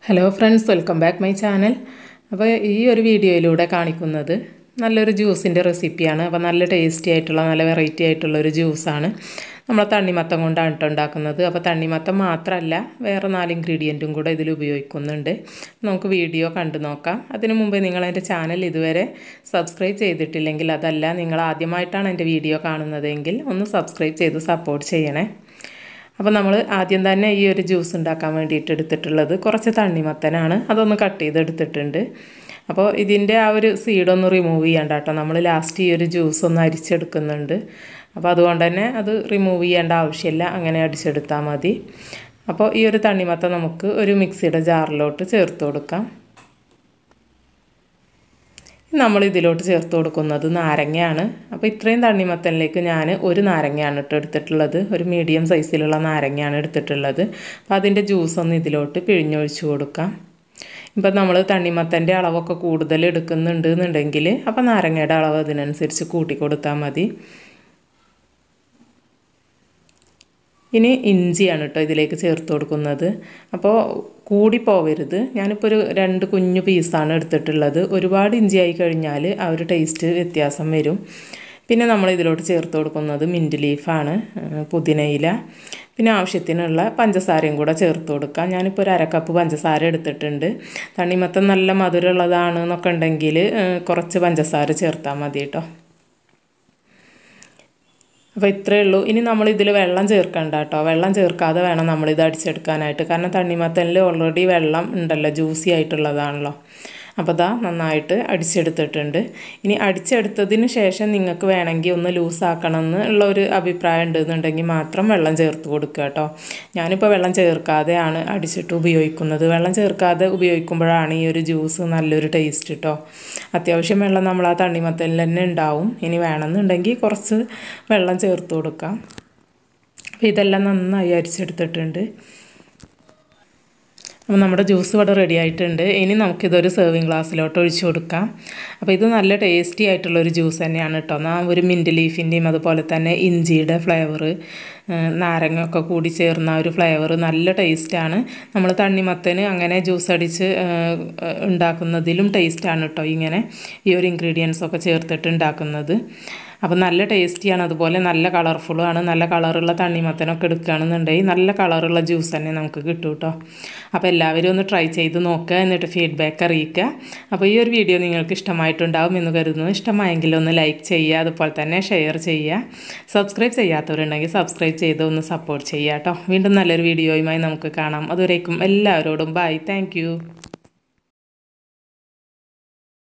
Hello friends, welcome back my channel. അപ്പോൾ ഈ ഒരു വീഡിയോയിലൂടെ കാണിക്കുന്നത് നല്ലൊരു ജ്യൂസിന്റെ റെസിപ്പിയാണ്. അപ്പോൾ നല്ല ടേസ്റ്റി ആയിട്ടുള്ള നല്ല വെറൈറ്റി ആയിട്ടുള്ള ഒരു ജ്യൂസ് ആണ്. നമ്മൾ തണ്ണിമത്തൻ കൊണ്ടാണ് ഉണ്ടാക്കുന്നത്. അപ്പോൾ തണ്ണിമത്തൻ മാത്രമല്ല വേറെ 4 ഇൻഗ്രീഡിയന്റും കൂടെ ഇതിൽ ഉപയോഗിക്കുന്നുണ്ട്. നമുക്ക് വീഡിയോ കണ്ടു നോക്കാം. അതിനു മുമ്പ് നിങ്ങൾ എൻ്റെ ചാനൽ ഇതുവരെ സബ്സ്ക്രൈബ് ചെയ്തിട്ടില്ലെങ്കിൽ അതല്ല നിങ്ങൾ ആദ്യമായിട്ടാണ് എൻ്റെ വീഡിയോ കാണുന്നതെങ്കിൽ ഒന്ന് സബ്സ്ക്രൈബ് ചെയ്ത് സപ്പോർട്ട് ചെയ്യണേ. അപ്പോൾ നമ്മൾ ആദ്യം തന്നെ ഈ ഒരു ജ്യൂസ് ഉണ്ടാക്കാൻ വേണ്ടിയിട്ട് എടുത്തിട്ടുള്ളത് കുറച്ച് തണ്ണിമത്തനാണ്. അതൊന്ന് കട്ട് ചെയ്ത് എടുത്തിട്ടുണ്ട്. അപ്പോൾ ഇതിൻ്റെ ആ ഒരു സീഡ് ഒന്ന് റിമൂവ് ചെയ്യണ്ട കേട്ടോ. നമ്മൾ ലാസ്റ്റ് ഈ ഒരു ജ്യൂസ് ഒന്ന് അരിച്ചെടുക്കുന്നുണ്ട്. അപ്പോൾ അതുകൊണ്ട് തന്നെ അത് റിമൂവ് ചെയ്യേണ്ട ആവശ്യമില്ല, അങ്ങനെ അടിച്ചെടുത്താൽ മതി. അപ്പോൾ ഈ ഒരു തണ്ണിമത്തൻ നമുക്ക് ഒരു മിക്സിയുടെ ജാറിലോട്ട് ചേർത്ത് കൊടുക്കാം. നമ്മൾ ഇതിലോട്ട് ചേർത്ത് കൊടുക്കുന്നത് നാരങ്ങയാണ്. അപ്പോൾ ഇത്രയും തണ്ണിമത്തനിലേക്ക് ഞാൻ ഒരു നാരങ്ങയാണ് എടുത്തിട്ടുള്ളത്. ഒരു മീഡിയം സൈസിലുള്ള നാരങ്ങയാണ് എടുത്തിട്ടുള്ളത്. അപ്പോൾ അതിൻ്റെ ജ്യൂസ് ഒന്ന് ഇതിലോട്ട് പിഴിഞ്ഞൊഴിച്ച് കൊടുക്കാം. ഇപ്പം നമ്മൾ തണ്ണിമത്തൻ്റെ അളവൊക്കെ കൂടുതൽ എടുക്കുന്നുണ്ട് എന്നുണ്ടെങ്കിൽ അപ്പോൾ നാരങ്ങയുടെ അളവ് അതിനനുസരിച്ച് കൂട്ടി കൊടുത്താൽ മതി. ഇനി ഇഞ്ചിയാണ് കേട്ടോ ഇതിലേക്ക് ചേർത്ത് കൊടുക്കുന്നത്. അപ്പോൾ കൂടി പോവരുത്. ഞാനിപ്പോൾ ഒരു 2 കുഞ്ഞു പീസാണ് എടുത്തിട്ടുള്ളത്. ഒരുപാട് ഇഞ്ചി ആയി കഴിഞ്ഞാൽ ആ ഒരു ടേസ്റ്റ് വ്യത്യാസം വരും. പിന്നെ നമ്മൾ ഇതിലോട്ട് ചേർത്ത് കൊടുക്കുന്നത് മിൻറ്റ് ലീഫാണ്, പുതിനയില, പിന്നെ ആവശ്യത്തിനുള്ള പഞ്ചസാരയും കൂടെ ചേർത്ത് കൊടുക്കാം. ഞാനിപ്പോൾ ഒരു 1/2 കപ്പ് പഞ്ചസാര എടുത്തിട്ടുണ്ട്. തണ്ണിമത്തൻ നല്ല മധുരമുള്ളതാണ് എന്നൊക്കെ ഉണ്ടെങ്കിൽ കുറച്ച് പഞ്ചസാര ചേർത്താൽ മതി കേട്ടോ. അപ്പോൾ ഇത്രയേ ഉള്ളൂ. ഇനി നമ്മൾ ഇതിൽ വെള്ളം ചേർക്കണ്ട കേട്ടോ. വെള്ളം ചേർക്കാതെ വേണം നമ്മളിത് അടിച്ചെടുക്കാനായിട്ട്. കാരണം തണ്ണിമത്തനിൽ ഓൾറെഡി വെള്ളം ഉണ്ടല്ലോ, ജ്യൂസി ആയിട്ടുള്ളതാണല്ലോ. അപ്പോൾ ദാ നന്നായിട്ട് അടിച്ചെടുത്തിട്ടുണ്ട്. ഇനി അടിച്ചെടുത്തതിന് ശേഷം നിങ്ങൾക്ക് വേണമെങ്കിൽ ഒന്ന് ലൂസാക്കണം ഉള്ളൊരു അഭിപ്രായം ഉണ്ടെന്നുണ്ടെങ്കിൽ മാത്രം വെള്ളം ചേർത്ത് കൊടുക്കുക കേട്ടോ. ഞാനിപ്പോൾ വെള്ളം ചേർക്കാതെയാണ് അടിച്ചിട്ട് ഉപയോഗിക്കുന്നത്. വെള്ളം ചേർക്കാതെ ഉപയോഗിക്കുമ്പോഴാണ് ഈ ഒരു ജ്യൂസ് നല്ലൊരു ടേസ്റ്റ് കേട്ടോ. അത്യാവശ്യം വെള്ളം നമ്മൾ ആ തണ്ണിമത്തനിൽ തന്നെ ഉണ്ടാവും. ഇനി വേണമെന്നുണ്ടെങ്കിൽ കുറച്ച് വെള്ളം ചേർത്ത് കൊടുക്കാം. അപ്പോൾ ഇതെല്ലാം നന്നായി അരിച്ചെടുത്തിട്ടുണ്ട്. അപ്പോൾ നമ്മുടെ ജ്യൂസ് ഇവിടെ റെഡി ആയിട്ടുണ്ട്. ഇനി നമുക്കിതൊരു സെർവിങ് ഗ്ലാസ്സിലോട്ട് ഒഴിച്ചു കൊടുക്കാം. അപ്പോൾ ഇത് നല്ല ടേസ്റ്റി ആയിട്ടുള്ളൊരു ജ്യൂസ് തന്നെയാണ് കേട്ടോ. ഒരു മിൻറ്റ് ലീഫിൻ്റെയും അതുപോലെ തന്നെ ഇഞ്ചിയുടെ ഫ്ലേവർ, നാരങ്ങ ഒക്കെ കൂടി ചേർന്ന ഒരു ഫ്ലേവർ നല്ല ടേസ്റ്റാണ്. നമ്മൾ തണ്ണിമത്തന് അങ്ങനെ ജ്യൂസ് അടിച്ച് ഉണ്ടാക്കുന്നതിലും ടേസ്റ്റാണ് കേട്ടോ ഇങ്ങനെ ഈ ഒരു ഇൻഗ്രീഡിയൻസൊക്കെ ചേർത്തിട്ട് ഉണ്ടാക്കുന്നത്. അപ്പോൾ നല്ല ടേസ്റ്റിയാണ്, അതുപോലെ നല്ല കളർഫുള്ളുമാണ്. നല്ല കളറുള്ള തണ്ണിമത്തനൊക്കെ എടുക്കുകയാണെന്നുണ്ടെങ്കിൽ നല്ല കളറുള്ള ജ്യൂസ് തന്നെ നമുക്ക് കിട്ടും കേട്ടോ. അപ്പോൾ എല്ലാവരും ഒന്ന് ട്രൈ ചെയ്ത് നോക്കുക, എന്നിട്ട് ഫീഡ്ബാക്ക് അറിയിക്കുക. അപ്പോൾ ഈ ഒരു വീഡിയോ നിങ്ങൾക്ക് ഇഷ്ടമായിട്ടുണ്ടാവും എന്ന് കരുതുന്നു. ഇഷ്ടമായെങ്കിൽ ഒന്ന് ലൈക്ക് ചെയ്യുക, അതുപോലെ തന്നെ ഷെയർ ചെയ്യുക. സബ്സ്ക്രൈബ് ചെയ്യാത്തവരുണ്ടെങ്കിൽ സബ്സ്ക്രൈബ് ചെയ്ത് ഒന്ന് സപ്പോർട്ട് ചെയ്യുക കേട്ടോ. വീണ്ടും നല്ലൊരു വീഡിയോയുമായി നമുക്ക് കാണാം. അതുവരേക്കും എല്ലാവരോടും ബൈ. താങ്ക്